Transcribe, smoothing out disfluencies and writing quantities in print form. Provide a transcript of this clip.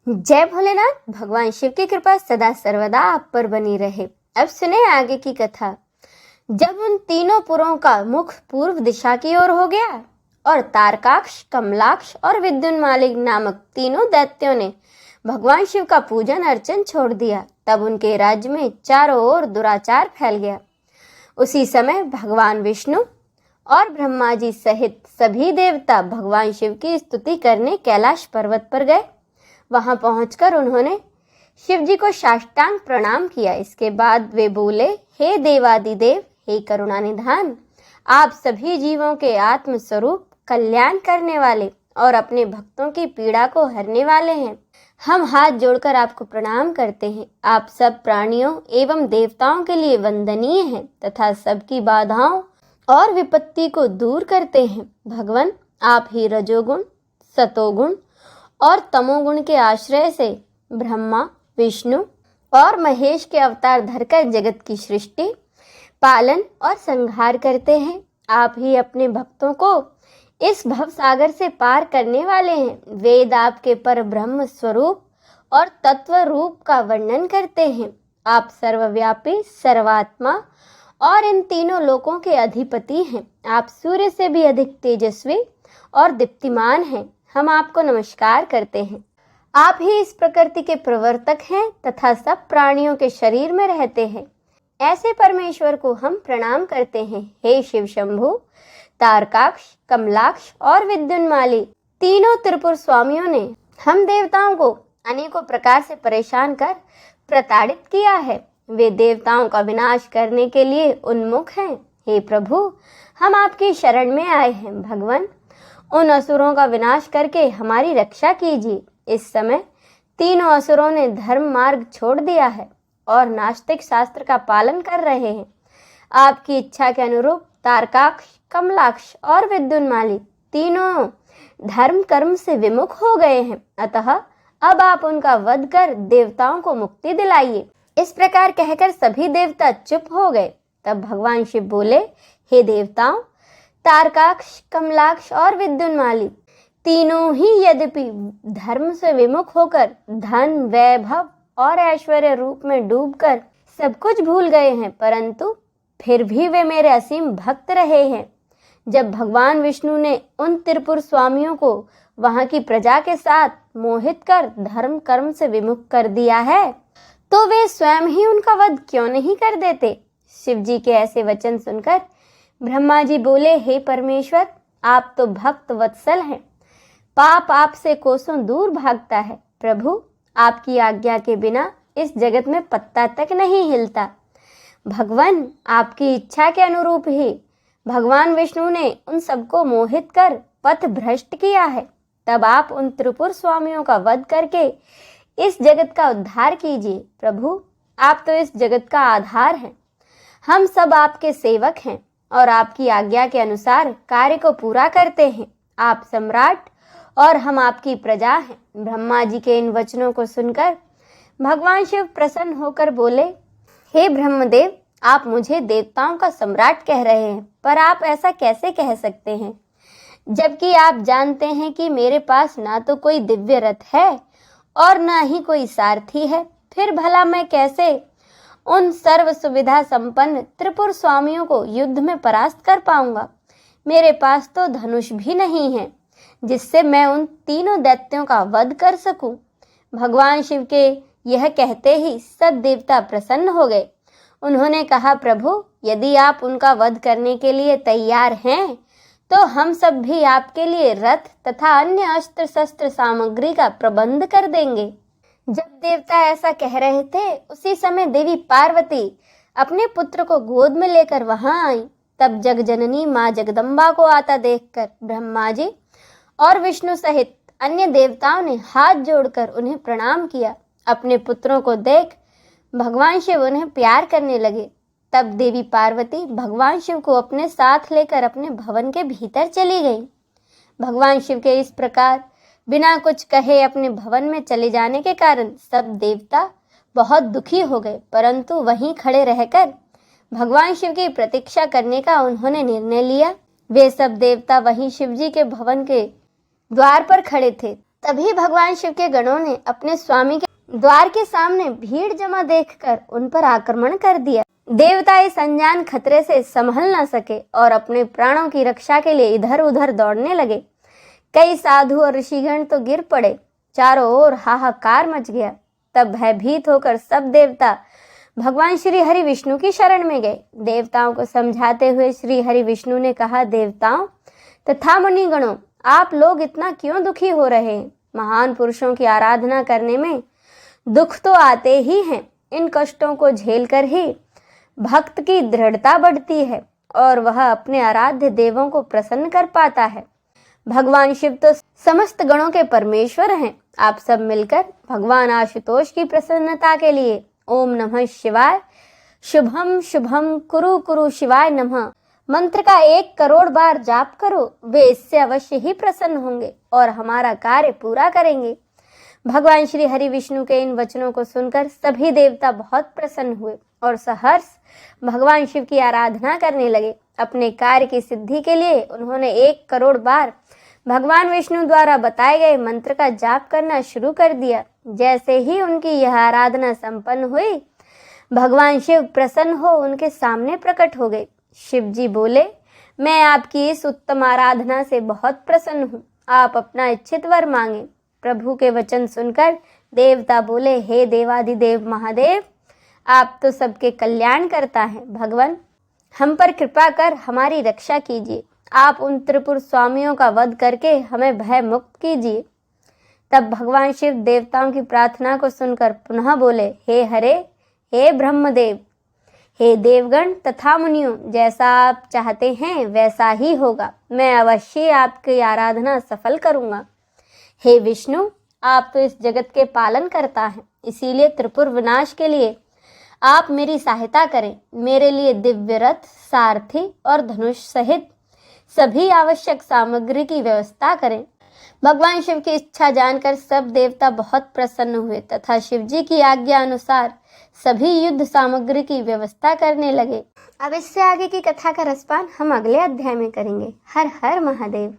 जय भोलेनाथ। भगवान शिव की कृपा सदा सर्वदा आप पर बनी रहे। अब सुने आगे की कथा। जब उन तीनों पुरों का मुख पूर्व दिशा की ओर हो गया और तारकाक्ष, कमलाक्ष और विद्युन्माली नामक तीनों दैत्यों ने भगवान शिव का पूजन अर्चन छोड़ दिया, तब उनके राज्य में चारों ओर दुराचार फैल गया। उसी समय भगवान विष्णु और ब्रह्मा जी सहित सभी देवता भगवान शिव की स्तुति करने कैलाश पर्वत पर गए। वहां पहुंचकर उन्होंने शिव जी को साष्टांग प्रणाम किया। इसके बाद वे बोले, हे देवादिदेव, हे करुणानिधान, आप सभी जीवों के आत्म स्वरूप, कल्याण करने वाले और अपने भक्तों की पीड़ा को हरने वाले हैं। हम हाथ जोड़कर आपको प्रणाम करते हैं। आप सब प्राणियों एवं देवताओं के लिए वंदनीय हैं तथा सबकी बाधाओं और विपत्ति को दूर करते हैं। भगवान, आप ही रजोगुण, सतोगुण और तमोगुण के आश्रय से ब्रह्मा, विष्णु और महेश के अवतार धरकर जगत की सृष्टि, पालन और संहार करते हैं। आप ही अपने भक्तों को इस भव सागर से पार करने वाले हैं। वेद आपके पर ब्रह्म स्वरूप और तत्व रूप का वर्णन करते हैं। आप सर्वव्यापी, सर्वात्मा और इन तीनों लोकों के अधिपति हैं। आप सूर्य से भी अधिक तेजस्वी और दीप्तिमान हैं। हम आपको नमस्कार करते हैं। आप ही इस प्रकृति के प्रवर्तक हैं तथा सब प्राणियों के शरीर में रहते हैं। ऐसे परमेश्वर को हम प्रणाम करते हैं। हे शिव शंभु, तारकाक्ष, कमलाक्ष और विद्युन्माली तीनों त्रिपुर स्वामियों ने हम देवताओं को अनेकों प्रकार से परेशान कर प्रताड़ित किया है। वे देवताओं का विनाश करने के लिए उन्मुख हैं। हे प्रभु, हम आपकी शरण में आए हैं। भगवान, उन असुरों का विनाश करके हमारी रक्षा कीजिए। इस समय तीनों असुरों ने धर्म मार्ग छोड़ दिया है और नास्तिक शास्त्र का पालन कर रहे हैं। आपकी इच्छा के अनुरूप तारकाक्ष, कमलाक्ष और विद्युन्माली तीनों धर्म कर्म से विमुख हो गए हैं। अतः अब आप उनका वध कर देवताओं को मुक्ति दिलाइए। इस प्रकार कहकर सभी देवता चुप हो गए। तब भगवान शिव बोले, हे देवताओं, तारकाक्ष, कमलाक्ष और विद्युन्माली तीनों ही यद्यपि धर्म से विमुख होकर धन, वैभव और ऐश्वर्य रूप में डूबकर सब कुछ भूल गए हैं, परंतु फिर भी वे मेरे असीम भक्त रहे हैं। जब भगवान विष्णु ने उन त्रिपुर स्वामियों को वहां की प्रजा के साथ मोहित कर धर्म कर्म से विमुख कर दिया है, तो वे स्वयं ही उनका वध क्यों नहीं कर देते। शिव जी के ऐसे वचन सुनकर ब्रह्मा जी बोले, हे परमेश्वर, आप तो भक्त वत्सल हैं। पाप आपसे कोसों दूर भागता है। प्रभु, आपकी आज्ञा के बिना इस जगत में पत्ता तक नहीं हिलता। भगवान, आपकी इच्छा के अनुरूप ही भगवान विष्णु ने उन सबको मोहित कर पथ भ्रष्ट किया है। तब आप उन त्रिपुर स्वामियों का वध करके इस जगत का उद्धार कीजिए। प्रभु, आप तो इस जगत का आधार हैं। हम सब आपके सेवक हैं और आपकी आज्ञा के अनुसार कार्य को पूरा करते हैं। आप सम्राट और हम आपकी प्रजा हैं। ब्रह्मा जी के इन वचनों को सुनकर भगवान शिव प्रसन्न होकर बोले, हे ब्रह्मदेव, आप मुझे देवताओं का सम्राट कह रहे हैं, पर आप ऐसा कैसे कह सकते हैं, जबकि आप जानते हैं कि मेरे पास ना तो कोई दिव्य रथ है और ना ही कोई सारथी है। फिर भला मैं कैसे उन सर्व सुविधा संपन्न त्रिपुर स्वामियों को युद्ध में परास्त कर पाऊंगा। मेरे पास तो धनुष भी नहीं है जिससे मैं उन तीनों दैत्यों का वध कर सकूं। भगवान शिव के यह कहते ही सब देवता प्रसन्न हो गए। उन्होंने कहा, प्रभु, यदि आप उनका वध करने के लिए तैयार हैं तो हम सब भी आपके लिए रथ तथा अन्य अस्त्र शस्त्र सामग्री का प्रबंध कर देंगे। जब देवता ऐसा कह रहे थे, उसी समय देवी पार्वती अपने पुत्र को गोद में लेकर वहां आई। तब जगजननी माँ जगदम्बा को आता देखकर ब्रह्मा जी और विष्णु सहित अन्य देवताओं ने हाथ जोड़कर उन्हें प्रणाम किया। अपने पुत्रों को देख भगवान शिव उन्हें प्यार करने लगे। तब देवी पार्वती भगवान शिव को अपने साथ लेकर अपने भवन के भीतर चली गई। भगवान शिव के इस प्रकार बिना कुछ कहे अपने भवन में चले जाने के कारण सब देवता बहुत दुखी हो गए, परंतु वहीं खड़े रहकर भगवान शिव की प्रतीक्षा करने का उन्होंने निर्णय लिया। वे सब देवता वहीं शिव जी के भवन के द्वार पर खड़े थे। तभी भगवान शिव के गणों ने अपने स्वामी के द्वार के सामने भीड़ जमा देखकर उन पर आक्रमण कर दिया। देवता इस अनजान खतरे से संभल न सके और अपने प्राणों की रक्षा के लिए इधर उधर दौड़ने लगे। कई साधु और ऋषिगण तो गिर पड़े। चारों ओर हाहाकार मच गया। तब भयभीत होकर सब देवता भगवान श्री हरि विष्णु की शरण में गए। देवताओं को समझाते हुए श्री हरि विष्णु ने कहा, देवताओं तथा मुनिगणों, आप लोग इतना क्यों दुखी हो रहे हैं? महान पुरुषों की आराधना करने में दुख तो आते ही हैं। इन कष्टों को झेलकर ही भक्त की दृढ़ता बढ़ती है और वह अपने आराध्य देवों को प्रसन्न कर पाता है। भगवान शिव तो समस्त गणों के परमेश्वर हैं। आप सब मिलकर भगवान आशुतोष की प्रसन्नता के लिए ओम नमः शिवाय, शुभम शुभम कुरु कुरु शिवाय नमः मंत्र का 1 करोड़ बार जाप करो। वे इससे अवश्य ही प्रसन्न होंगे और हमारा कार्य पूरा करेंगे। भगवान श्री हरि विष्णु के इन वचनों को सुनकर सभी देवता बहुत प्रसन्न हुए और सहर्ष भगवान शिव की आराधना करने लगे। अपने कार्य की सिद्धि के लिए उन्होंने 1 करोड़ बार भगवान विष्णु द्वारा बताए गए मंत्र का जाप करना शुरू कर दिया। जैसे ही उनकी यह आराधना संपन्न हुई, भगवान शिव प्रसन्न हो उनके सामने प्रकट हो गए। शिव जी बोले, मैं आपकी इस उत्तम आराधना से बहुत प्रसन्न हूँ। आप अपना इच्छित वर मांगे। प्रभु के वचन सुनकर देवता बोले, हे देवाधिदेव महादेव, आप तो सबके कल्याण करता है। भगवान हम पर कृपा कर हमारी रक्षा कीजिए। आप उन त्रिपुर स्वामियों का वध करके हमें भय मुक्त कीजिए। तब भगवान शिव देवताओं की प्रार्थना को सुनकर पुनः बोले, हे हरे, हे ब्रह्मदेव, हे देवगण तथा मुनियों, जैसा आप चाहते हैं वैसा ही होगा। मैं अवश्य आपकी आराधना सफल करूंगा। हे विष्णु, आप तो इस जगत के पालन करता है, इसीलिए त्रिपुर विनाश के लिए आप मेरी सहायता करें। मेरे लिए दिव्य रथ, सारथी और धनुष सहित सभी आवश्यक सामग्री की व्यवस्था करें। भगवान शिव की इच्छा जानकर सब देवता बहुत प्रसन्न हुए तथा शिव जी की आज्ञा अनुसार सभी युद्ध सामग्री की व्यवस्था करने लगे। अब इससे आगे की कथा का रसपान हम अगले अध्याय में करेंगे। हर हर महादेव।